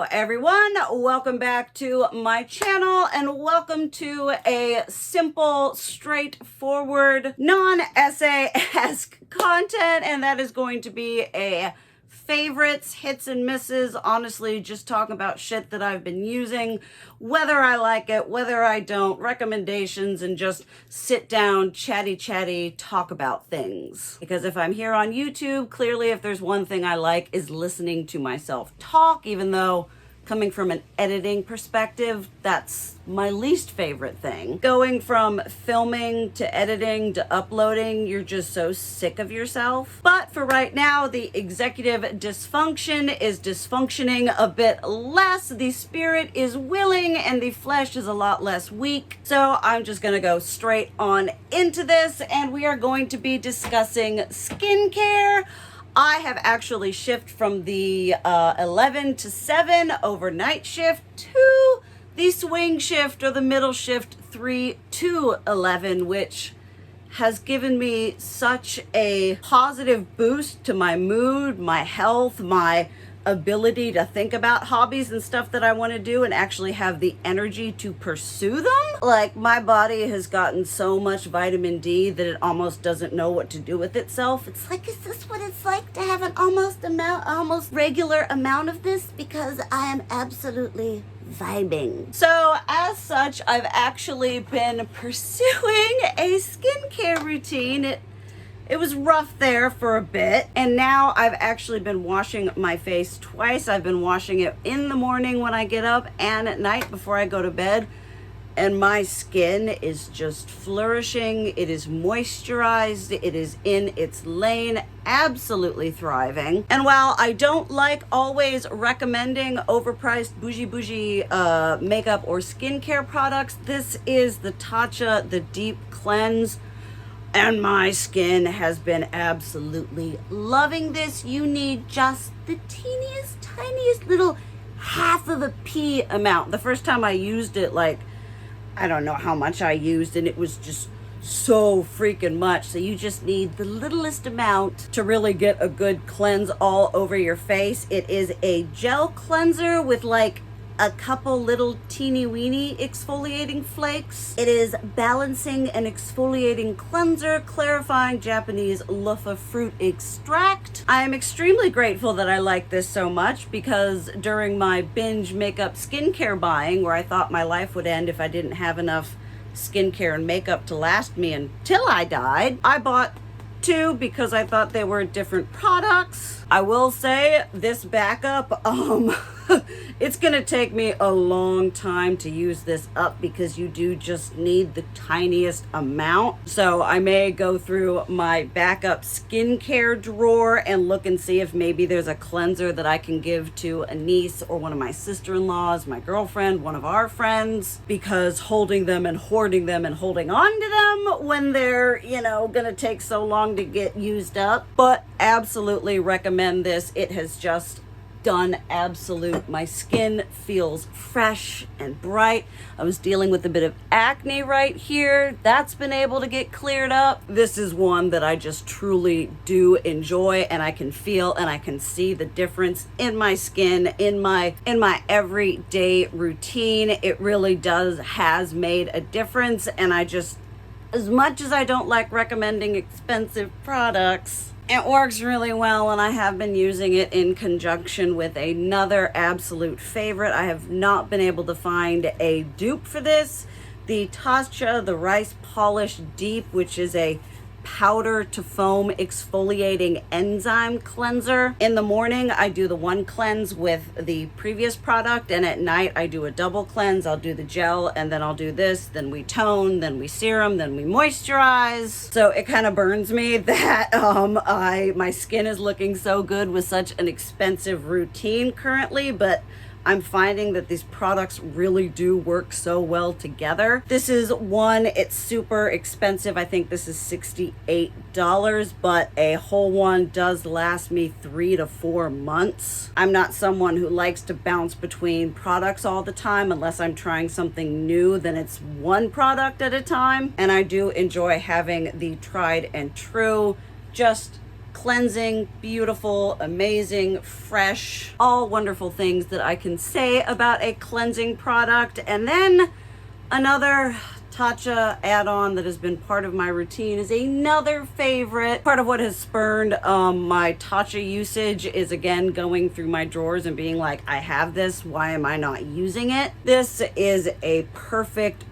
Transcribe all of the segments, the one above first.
Hello everyone, welcome back to my channel and welcome to a simple, straightforward, non-essay-esque content, and that is going to be a favorites, hits and misses, honestly just talking about shit that I've been using, whether I like it, whether I don't, recommendations, and just sit down, chatty, talk about things. Because if I'm here on YouTube, clearly if there's one thing I like is listening to myself talk, even though coming from an editing perspective, that's my least favorite thing. Going from filming to editing to uploading, you're just so sick of yourself. But for right now, the executive dysfunction is dysfunctioning a bit less. The spirit is willing and the flesh is a lot less weak. So I'm just gonna go straight on into this, and we are going to be discussing skincare. I have actually shifted from the 11 to 7 overnight shift to the swing shift or the middle shift 3 to 11, which has given me such a positive boost to my mood, my health, my ability to think about hobbies and stuff that I want to do and actually have the energy to pursue them. Like, my body has gotten so much vitamin D that it almost doesn't know what to do with itself. It's like, is this what it's like to have an almost regular amount of this? Because I am absolutely vibing. So as such, I've actually been pursuing a skincare routine. It was rough there for a bit, and now I've actually been washing my face twice. I've been washing it in the morning when I get up and at night before I go to bed, and my skin is just flourishing. It is moisturized. It is in its lane, absolutely thriving. And while I don't like always recommending overpriced bougie makeup or skincare products, this is the Tatcha, the Deep Cleanse. And my skin has been absolutely loving this. You need just the teeniest, tiniest little half of a pea amount. The first time I used it, like, I don't know how much I used, and it was just so freaking much. So you just need the littlest amount to really get a good cleanse all over your face. It is a gel cleanser with like a couple little teeny weeny exfoliating flakes. It is balancing and exfoliating cleanser, clarifying Japanese loofah fruit extract. I am extremely grateful that I like this so much, because during my binge makeup skincare buying, where I thought my life would end if I didn't have enough skincare and makeup to last me until I died, I bought two because I thought they were different products. I will say this backup, it's gonna take me a long time to use this up because you do just need the tiniest amount. So I may go through my backup skincare drawer and look and see if maybe there's a cleanser that I can give to a niece or one of my sister-in-laws, my girlfriend, one of our friends, because holding them and hoarding them and holding on to them when they're, you know, gonna take so long to get used up. But absolutely recommend this. It has just done absolute. My skin feels fresh and bright. I was dealing with a bit of acne right here. That's been able to get cleared up. This is one that I just truly do enjoy, and I can feel and I can see the difference in my skin, in my everyday routine. It really has made a difference, and I just, as much as I don't like recommending expensive products, it works really well, and I have been using it in conjunction with another absolute favorite. I have not been able to find a dupe for this. The Tatcha, the Rice Polish Deep, which is a powder to foam exfoliating enzyme cleanser. In the morning, I do the one cleanse with the previous product, and at night I do a double cleanse. I'll do the gel, and then I'll do this, then we tone, then we serum, then we moisturize. So it kind of burns me that my skin is looking so good with such an expensive routine currently, but I'm finding that these products really do work so well together. This is one, it's super expensive. I think this is $68, but a whole one does last me 3 to 4 months. I'm not someone who likes to bounce between products all the time. Unless I'm trying something new, then it's one product at a time. And I do enjoy having the tried and true, just cleansing, beautiful, amazing, fresh, all wonderful things that I can say about a cleansing product. And then another Tatcha add-on that has been part of my routine is another favorite. Part of what has spurned my Tatcha usage is, again, going through my drawers and being like, I have this, why am I not using it? This is a perfect,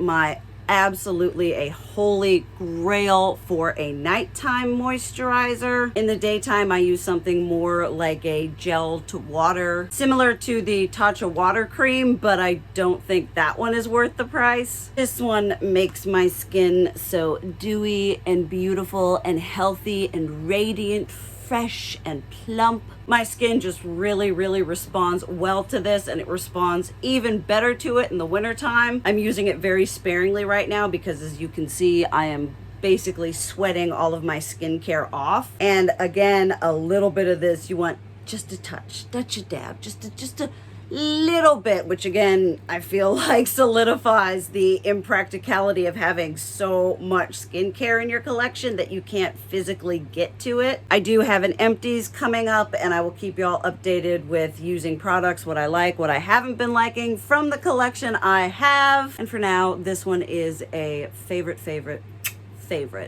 absolutely a holy grail for a nighttime moisturizer. In the daytime, I use something more like a gel to water, similar to the Tatcha water cream, but I don't think that one is worth the price. This one makes my skin so dewy and beautiful and healthy and radiant, fresh and plump. My skin just really responds well to this, and it responds even better to it in the wintertime. I'm using it very sparingly right now because, as you can see, I am basically sweating all of my skincare off. And again, a little bit of this, you want just a touch a dab, just a little bit, which again, I feel like solidifies the impracticality of having so much skincare in your collection that you can't physically get to it. I do have an empties coming up, and I will keep y'all updated with using products, what I like, what I haven't been liking from the collection I have. And for now, this one is a favorite.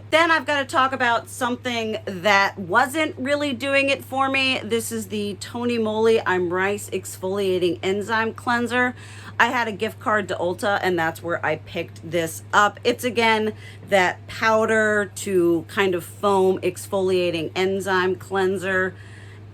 Then I've got to talk about something that wasn't really doing it for me. This is the Tony Moly I'm Rice Exfoliating Enzyme Cleanser. I had a gift card to Ulta, and that's where I picked this up. It's, again, that powder to kind of foam exfoliating enzyme cleanser.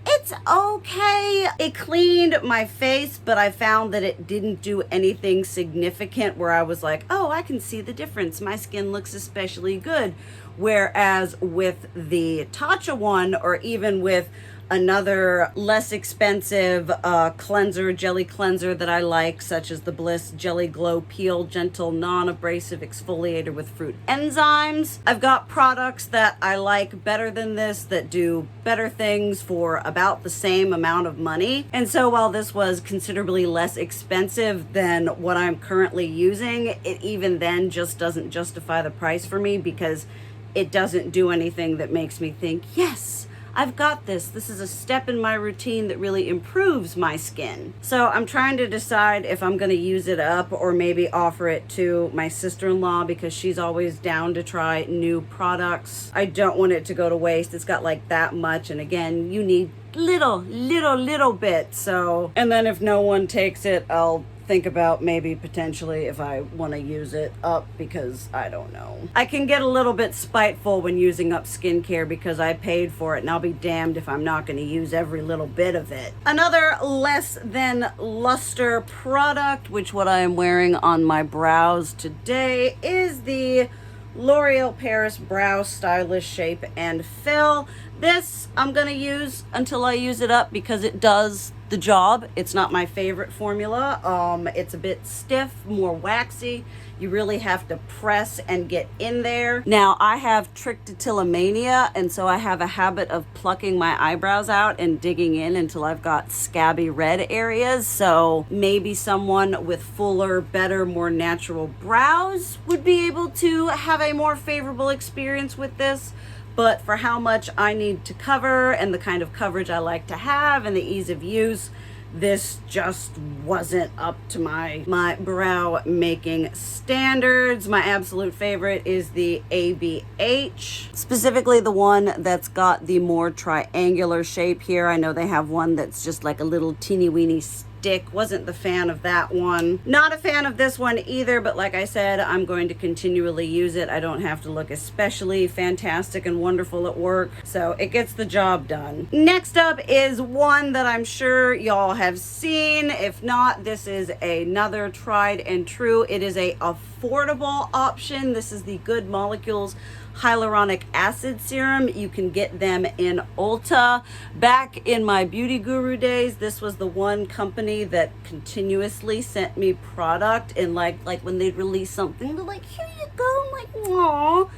It's okay. It cleaned my face, but I found that it didn't do anything significant where I was like, oh, I can see the difference. My skin looks especially good. Whereas with the Tatcha one, or even with another less expensive cleanser, jelly cleanser that I like, such as the Bliss Jelly Glow Peel Gentle Non-Abrasive Exfoliator with Fruit Enzymes. I've got products that I like better than this that do better things for about the same amount of money. And so while this was considerably less expensive than what I'm currently using, it even then just doesn't justify the price for me because it doesn't do anything that makes me think, yes, I've got this. This is a step in my routine that really improves my skin. So I'm trying to decide if I'm going to use it up or maybe offer it to my sister-in-law because she's always down to try new products. I don't want it to go to waste. It's got like that much. And again, you need little bit. So, and then if no one takes it, I'll think about maybe potentially if I want to use it up because I don't know. I can get a little bit spiteful when using up skincare because I paid for it, and I'll be damned if I'm not going to use every little bit of it. Another less than luster product, which what I am wearing on my brows today, is the L'Oreal Paris Brow Stylish Shape and Fill. This I'm going to use until I use it up because it does the job. It's not my favorite formula. It's a bit stiff, more waxy. You really have to press and get in there. Now, I have trichotillomania, and so I have a habit of plucking my eyebrows out and digging in until I've got scabby red areas. So maybe someone with fuller, better, more natural brows would be able to have a more favorable experience with this. But for how much I need to cover and the kind of coverage I like to have and the ease of use, this just wasn't up to my brow making standards. My absolute favorite is the ABH, specifically the one that's got the more triangular shape here. I know they have one that's just like a little teeny weeny stick. Wasn't the fan of that one. Not a fan of this one either, but like I said, I'm going to continually use it. I don't have to look especially fantastic and wonderful at work, so it gets the job done. Next up is one that I'm sure y'all have seen. If not, this is another tried and true. It is a affordable option. This is the Good Molecules Hyaluronic Acid Serum. You can get them in Ulta. Back in my beauty guru days, this was the one company that continuously sent me product, and like when they'd release something, they're like, here you go. I'm like, aw,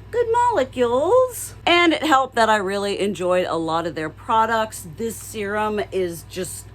Good Molecules. And it helped that I really enjoyed a lot of their products. This serum is just,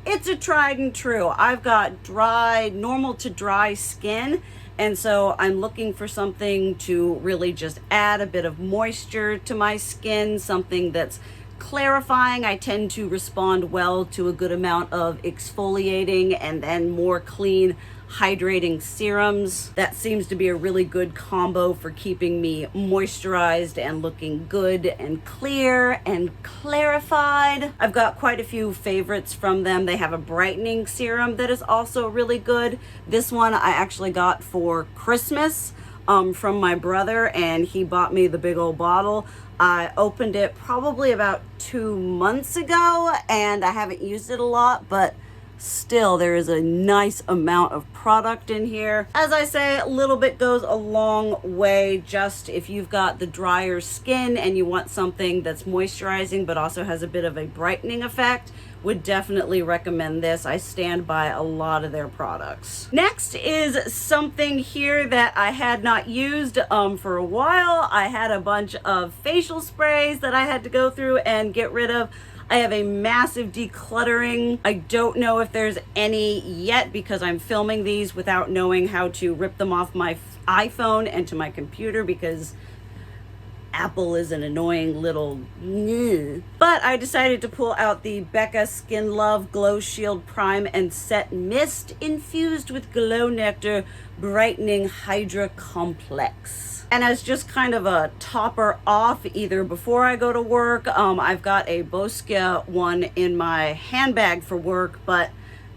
it's a tried and true. I've got dry, normal to dry skin, and so I'm looking for something to really just add a bit of moisture to my skin, something that's clarifying. I tend to respond well to a good amount of exfoliating and then more clean hydrating serums. That seems to be a really good combo for keeping me moisturized and looking good and clear and clarified. I've got quite a few favorites from them. They have a brightening serum that is also really good. This one I actually got for Christmas from my brother, and he bought me the big old bottle. I opened it probably about 2 months ago and I haven't used it a lot, but still there is a nice amount of product in here. As I say, a little bit goes a long way. Just if you've got the drier skin and you want something that's moisturizing but also has a bit of a brightening effect, would definitely recommend this. I stand by a lot of their products. Next is something here that I had not used for a while. I had a bunch of facial sprays that I had to go through and get rid of. I have a massive decluttering. I don't know if there's any yet because I'm filming these without knowing how to rip them off my iPhone and to my computer because Apple is an annoying little But I decided to pull out the Becca Skin Love Glow Shield Prime and Set Mist infused with Glow Nectar Brightening Hydra Complex. And as just kind of a topper off, either before I go to work, I've got a Boscia one in my handbag for work, but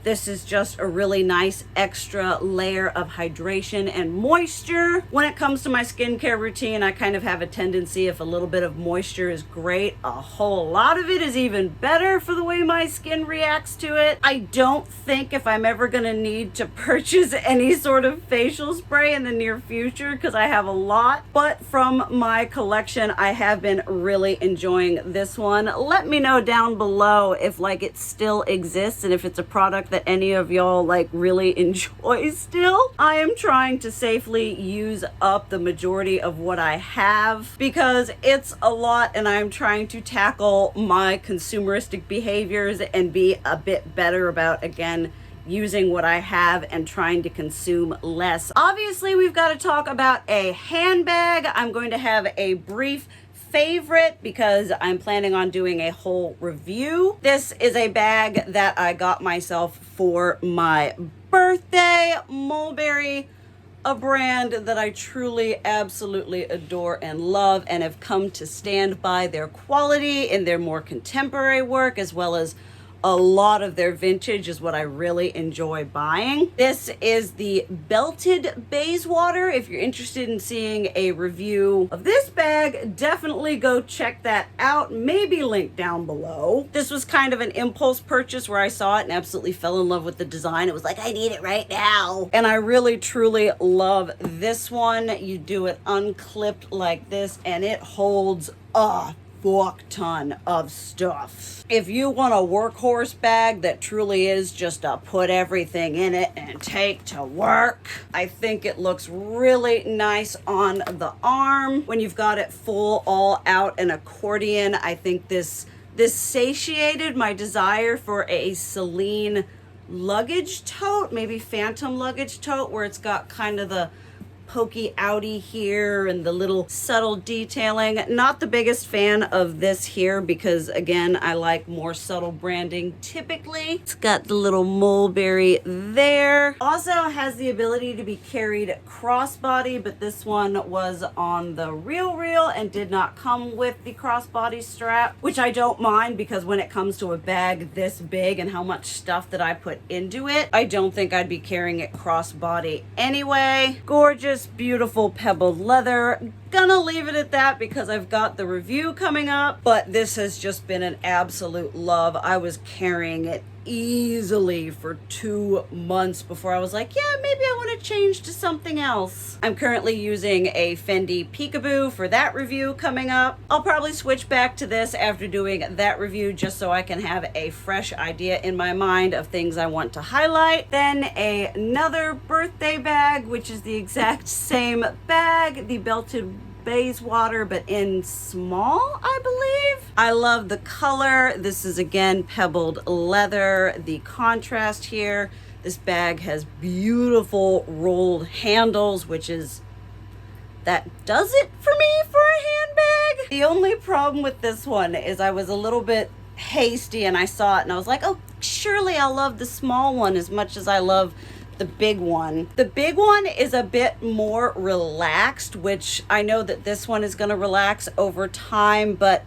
this is just a really nice extra layer of hydration and moisture. When it comes to my skincare routine, I kind of have a tendency, if a little bit of moisture is great, a whole lot of it is even better for the way my skin reacts to it. I don't think if I'm ever gonna need to purchase any sort of facial spray in the near future because I have a lot, but from my collection, I have been really enjoying this one. Let me know down below if like it still exists and if it's a product that any of y'all like really enjoy still. I am trying to safely use up the majority of what I have because it's a lot and I'm trying to tackle my consumeristic behaviors and be a bit better about, again, using what I have and trying to consume less. Obviously, we've got to talk about a handbag. I'm going to have a brief favorite because I'm planning on doing a whole review. This is a bag that I got myself for my birthday. Mulberry, a brand that I truly absolutely adore and love and have come to stand by their quality in their more contemporary work, as well as a lot of their vintage is what I really enjoy buying. This is the Belted Bayswater. If you're interested in seeing a review of this bag, definitely go check that out. Maybe link down below. This was kind of an impulse purchase where I saw it and absolutely fell in love with the design. It was like, I need it right now. And I really, truly love this one. You do it unclipped like this and it holds a fuck ton of stuff. If you want a workhorse bag that truly is just to put everything in it and take to work, I think it looks really nice on the arm. When you've got it full all out an accordion, I think this satiated my desire for a Celine luggage tote, maybe phantom luggage tote, where it's got kind of the pokey outie here and the little subtle detailing. Not the biggest fan of this here because, again, I like more subtle branding typically. It's got the little mulberry there. Also has the ability to be carried crossbody, but this one was on the real and did not come with the crossbody strap, which I don't mind because when it comes to a bag this big and how much stuff that I put into it, I don't think I'd be carrying it crossbody anyway. Gorgeous, beautiful pebbled leather. Gonna leave it at that because I've got the review coming up, but this has just been an absolute love. I was carrying it easily for 2 months before I was like, yeah, maybe I want to change to something else. I'm currently using a Fendi Peekaboo for that review coming up. I'll probably switch back to this after doing that review just so I can have a fresh idea in my mind of things I want to highlight. Then another birthday bag, which is the exact same bag, the Belted Bayswater, but in small, I believe. I love the color. This is again pebbled leather. The contrast here. This bag has beautiful rolled handles, which is, that does it for me for a handbag. bag. The only problem with this one is I was a little bit hasty and I saw it and I was like, oh, surely I'll love the small one as much as I love the big one. The big one is a bit more relaxed, which I know that this one is going to relax over time, but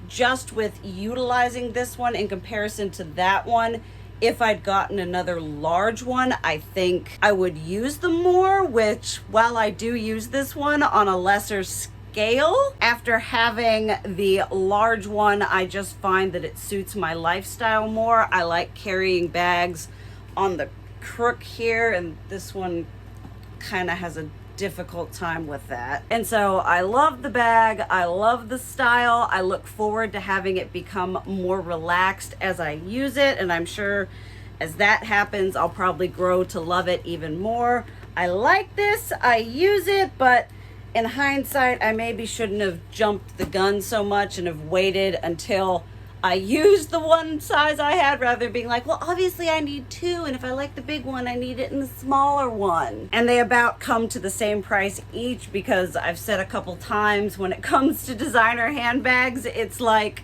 just with utilizing this one in comparison to that one, if I'd gotten another large one, I think I would use them more, which while I do use this one on a lesser scale, after having the large one, I just find that it suits my lifestyle more. I like carrying bags on the crook here, and this one kind of has a difficult time with that. And so I love the bag, I love the style, I look forward to having it become more relaxed as I use it, and I'm sure as that happens I'll probably grow to love it even more. I like this, I use it, but in hindsight I maybe shouldn't have jumped the gun so much and have waited until I used the one size I had, rather than being like, well, obviously I need two, and if I like the big one, I need it in the smaller one. And they about come to the same price each, because I've said a couple times when it comes to designer handbags, it's like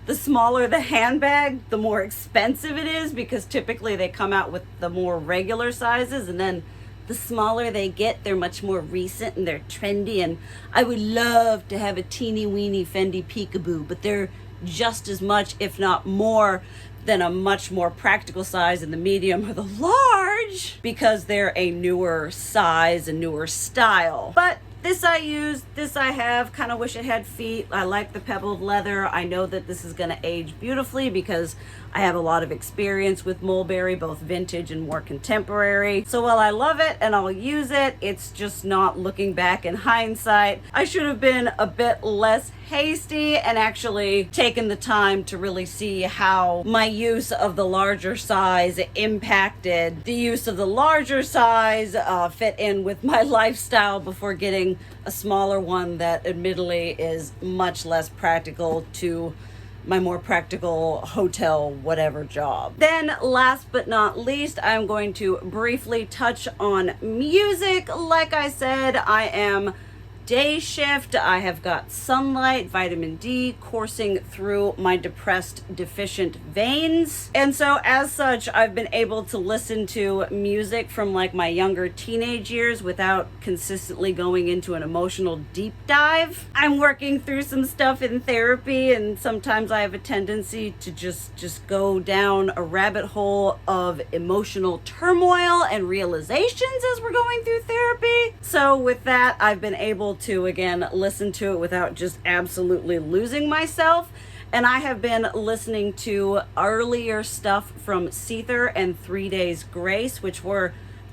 the smaller the handbag, the more expensive it is, because typically they come out with the more regular sizes, and then the smaller they get, they're much more recent and they're trendy. And I would love to have a teeny weeny Fendi Peekaboo, but they're just as much, if not more, than a much more practical size in the medium or the large, because they're a newer size, a newer style. But this I use, this I have, kind of wish it had feet. I like the pebbled leather. I know that this is going to age beautifully because I have a lot of experience with mulberry, both vintage and more contemporary. So while I love it and I'll use it, it's just not, looking back in hindsight, I should have been a bit less hasty and actually taken the time to really see how my use of the larger size impacted the use of the larger size, fit in with my lifestyle before getting a smaller one that admittedly is much less practical to my more practical hotel whatever job. Then last but not least, I'm going to briefly touch on music. Like I said, I am day shift. I have got sunlight, vitamin D coursing through my depressed, deficient veins. And so as such, I've been able to listen to music from like my younger teenage years without consistently going into an emotional deep dive. I'm working through some stuff in therapy, and sometimes I have a tendency to just go down a rabbit hole of emotional turmoil and realizations as we're going through therapy. So with that, I've been able to again listen to it without just absolutely losing myself. And I have been listening to earlier stuff from Seether and 3 Days Grace, which were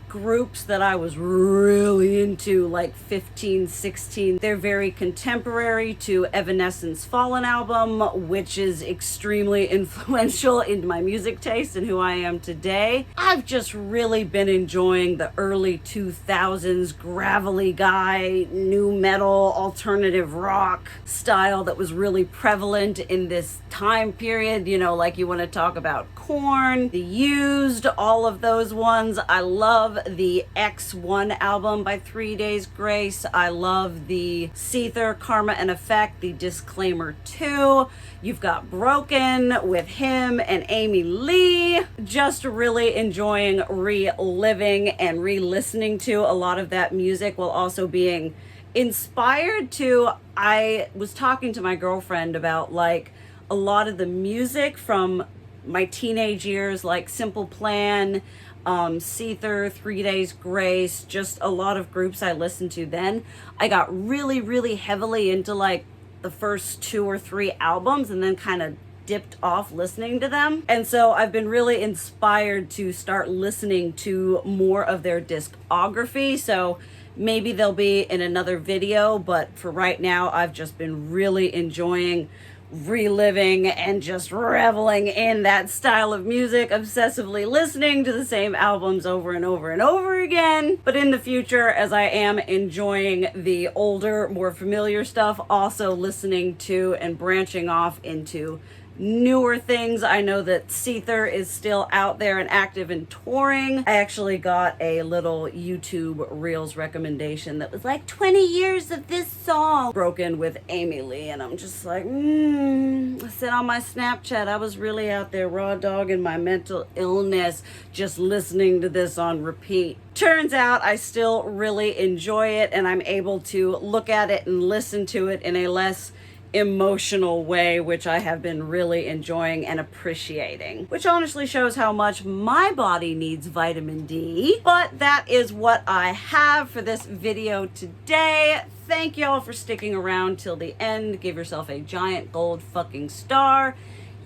groups that I was really into, like 15, 16. They're very contemporary to Evanescence's Fallen album, which is extremely influential in my music taste and who I am today. I've just really been enjoying the early 2000s gravelly guy, new metal, alternative rock style that was really prevalent in this time period. You know, like you want to talk about Korn, The Used, all of those ones. I love the X1 album by 3 Days Grace. I love the Seether Karma and Effect, the Disclaimer 2. You've got Broken with him and Amy Lee. Just really enjoying reliving and re-listening to a lot of that music while also being inspired to. I was talking to my girlfriend about like a lot of the music from my teenage years, like Simple Plan, Seether, 3 Days Grace, just a lot of groups I listened to then. I got really heavily into like the first 2 or 3 albums and then kind of dipped off listening to them. And so I've been really inspired to start listening to more of their discography. So maybe they'll be in another video, but for right now, I've just been really enjoying reliving and just reveling in that style of music, obsessively listening to the same albums over and over and over again. But in the future, as I am enjoying the older, more familiar stuff, also listening to and branching off into newer things. I know that Seether is still out there and active and touring. I actually got a little YouTube Reels recommendation that was like 20 years of this song broken with Amy Lee, and I'm just like, I said on my Snapchat, I was really out there raw dogging my mental illness just listening to this on repeat. Turns out I still really enjoy it, and I'm able to look at it and listen to it in a less emotional way, which I have been really enjoying and appreciating, which honestly shows how much my body needs vitamin D. But that is what I have for this video today. Thank y'all for sticking around till the end. Give yourself a giant gold fucking star.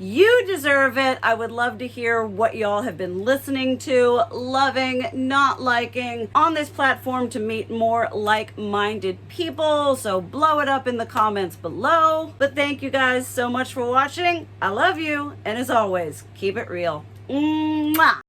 You deserve it. I would love to hear what y'all have been listening to, loving, not liking on this platform to meet more like-minded people. So blow it up in the comments below. But thank you guys so much for watching. I love you. And as always, keep it real. Mwah!